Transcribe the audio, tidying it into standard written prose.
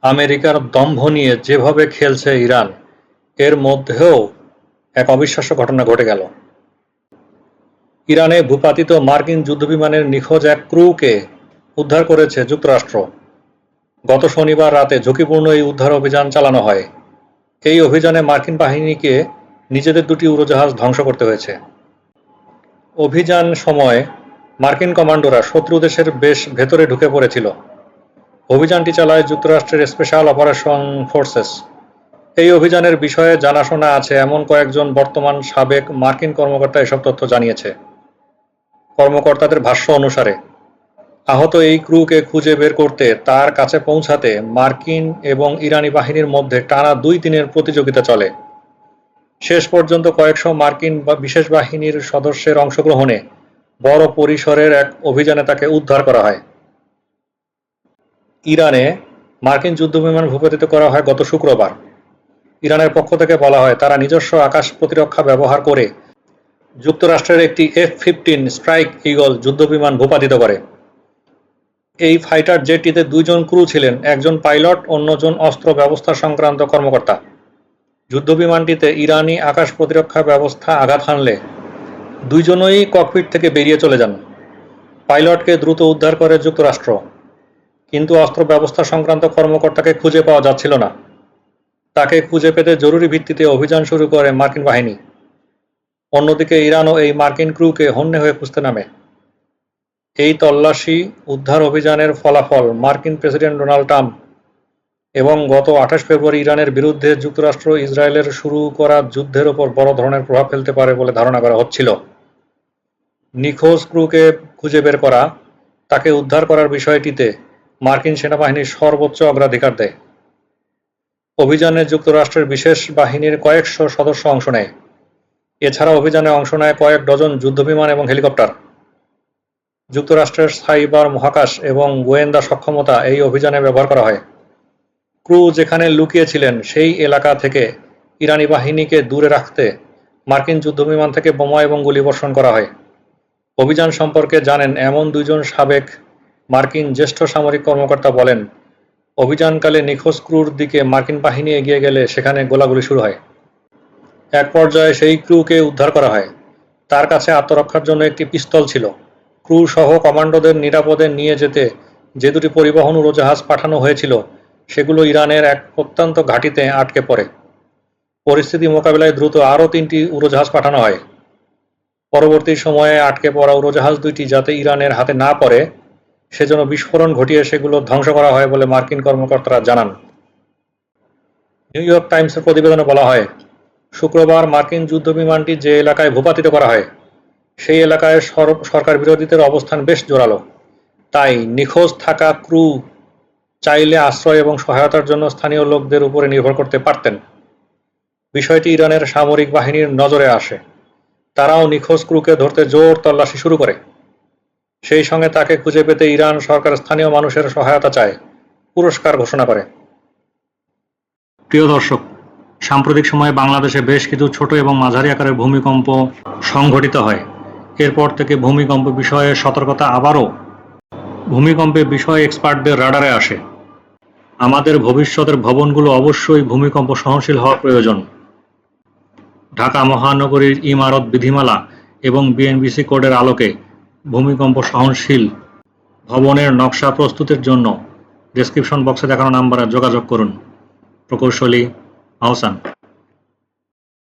আমেরিকার দম্ভ নিয়ে যেভাবে খেলছে ইরান, এর মধ্যেও এক অবিশ্বাস্য ঘটনা ঘটে গেল। ইরানে ভূপাতিত মার্কিন যুদ্ধবিমানের নিখোঁজ এক ক্রুকে উদ্ধার করেছে যুক্তরাষ্ট্র। গত শনিবার রাতে ঝুঁকিপূর্ণ এই উদ্ধার অভিযান চালানো হয়। এই অভিযানে মার্কিন বাহিনীকে নিজেদের দুটি উড়োজাহাজ ধ্বংস করতে হয়েছে। অভিযান সময় মার্কিন কমান্ডোরা শত্রু দেশের বেশ ভেতরে ঢুকে পড়েছিল। অভিযানটি চালায় যুক্তরাষ্ট্রের স্পেশাল অপারেশন ফোর্সেস। এই অভিযানের বিষয়ে জানাশোনা আছে এমন কয়েকজন বর্তমান সাবেক মার্কিন কর্মকর্তা এসব তথ্য জানিয়েছে। কর্মকর্তাদের ভাষ্য অনুসারে আহত এই ক্রুকে খুঁজে বের করতে তার কাছে পৌঁছাতে মার্কিন এবং ইরানি বাহিনীর মধ্যে টানা 2 দিনের প্রতিযোগিতা চলে। শেষ পর্যন্ত কয়েকশো মার্কিন বিশেষ বাহিনীর সদস্যের অংশগ্রহণে বড় পরিসরের এক অভিযানে তাকে উদ্ধার করা হয়। ইরানে মার্কিন যুদ্ধবিমান ভূপাতিত করা হয় গত শুক্রবার। ইরানের পক্ষ থেকে বলা হয় তারা নিজস্ব আকাশ প্রতিরক্ষা ব্যবহার করে যুক্তরাষ্ট্রের একটি F-15 স্ট্রাইক ঈগল যুদ্ধবিমান ভূপাতিত করে। এই ফাইটার জেটটিতে 2 জন ক্রু ছিলেন, একজন পাইলট, অন্যজন অস্ত্র ব্যবস্থা সংক্রান্ত কর্মকর্তা। যুদ্ধবিমানটিতে ইরানি আকাশ প্রতিরক্ষা ব্যবস্থা আঘাত হানলে 2 জনই ককপিট থেকে বেরিয়ে চলে যান। পাইলটকে দ্রুত উদ্ধার করে যুক্তরাষ্ট্র, কিন্তু অস্ত্র ব্যবস্থা সংক্রান্ত কর্মকর্তাকে খুঁজে পাওয়া যাচ্ছিল না। তাকে খুঁজে পেতে জরুরি ভিত্তিতে অভিযান শুরু করে মার্কিন বাহিনী। অন্যদিকে ইরানও এই মার্কিন ক্রুকে হন্যে হয়ে খুঁজতে নামে। এই তল্লাশি উদ্ধার অভিযানের ফলাফল মার্কিন প্রেসিডেন্ট ডোনাল্ড ট্রাম্প এবং গত 28 ফেব্রুয়ারি ইরানের বিরুদ্ধে যুক্তরাষ্ট্র ইসরায়েলের শুরু করা যুদ্ধের ওপর বড় ধরনের প্রভাব ফেলতে পারে বলে ধারণা করা হচ্ছিল। নিখোঁজ ক্রুকে খুঁজে বের করা, তাকে উদ্ধার করার বিষয়টিতে মার্কিন সেনাবাহিনী সর্বোচ্চ অগ্রাধিকার দেয়। অভিযানে যুক্তরাষ্ট্রের বিশেষ বাহিনীর কয়েকশো সদস্য অংশ নেয়। এছাড়া অভিযানে অংশ নেয় কয়েক ডজন যুদ্ধবিমান এবং হেলিকপ্টার। যুক্তরাষ্ট্রের সাইবার, মহাকাশ এবং গোয়েন্দা সক্ষমতা এই অভিযানে ব্যবহার করা হয়। ক্রু যেখানে লুকিয়ে ছিলেন সেই এলাকা থেকে ইরানি বাহিনীকে দূরে রাখতে মার্কিন যুদ্ধবিমান থেকে বোমা এবং গুলিবর্ষণ করা হয়। অভিযান সম্পর্কে জানেন এমন 2 জন সাবেক মার্কিন জ্যেষ্ঠ সামরিক কর্মকর্তা বলেন, অভিযানকালে নিখোঁজ ক্রুর দিকে মার্কিন বাহিনী এগিয়ে গেলে সেখানে গোলাগুলি শুরু হয়। এক পর্যায়ে সেই ক্রুকে উদ্ধার করা হয়। তার কাছে আত্মরক্ষার জন্য একটি পিস্তল ছিল। ক্রু সহ কমান্ডোদের নিরাপদে নিয়ে যেতে যে 2টি পরিবহন উড়োজাহাজ পাঠানো হয়েছিল সেগুলো ইরানের এক প্রত্যন্ত ঘাঁটিতে আটকে পড়ে। পরিস্থিতি মোকাবিলায় দ্রুত আরও 3টি উড়োজাহাজ পাঠানো হয়। পরবর্তী সময়ে আটকে পড়া উড়োজাহাজ 2টি যাতে ইরানের হাতে না পড়ে সেজন্য বিস্ফোরণ ঘটিয়ে সেগুলো ধ্বংস করা হয় বলে মার্কিন কর্মকর্তারা জানান। নিউ ইয়র্ক টাইমসের প্রতিবেদনে বলা হয়, শুক্রবার মার্কিন যুদ্ধবিমানটি যে এলাকায় ভূপাতিত করা হয় সেই এলাকায় সরকার বিরোধীদের অবস্থান বেশ জোরালো। তাই নিখোঁজ থাকা ক্রু চাইলে আশ্রয় এবং সহায়তার জন্য স্থানীয় লোকদের উপরে নির্ভর করতে পারতেন। বিষয়টি ইরানের সামরিক বাহিনীর নজরে আসে। তারাও নিখোঁজ ক্রুকে ধরতে জোর তল্লাশি শুরু করে। সেই সঙ্গে তাকে খুঁজে পেতে ইরান সরকার স্থানীয় মানুষের সহায়তা চায়, পুরস্কার ঘোষণা করে। প্রিয় দর্শক, সাম্প্রতিক সময়ে বাংলাদেশে বেশ কিছু ছোট এবং মাঝারি আকারের ভূমিকম্প সংঘটিত হয়। এরপর থেকে ভূমিকম্প বিষয়ে সতর্কতা আবারও ভূমিকম্পের বিষয়ে এক্সপার্টদের রাডারে আসে। আমাদের ভবিষ্যতের ভবনগুলো অবশ্যই ভূমিকম্প সহনশীল হওয়া প্রয়োজন। ঢাকা মহানগরীর ইমারত বিধিমালা এবং বিএনবিসি কোডের আলোকে ভূমিকম্প সহনশীল ভবনের নকশা প্রস্তুতের জন্য ডেসক্রিপশন বক্সে দেখানো নাম্বারে যোগাযোগ করুন। প্রকৌশলী আহসান।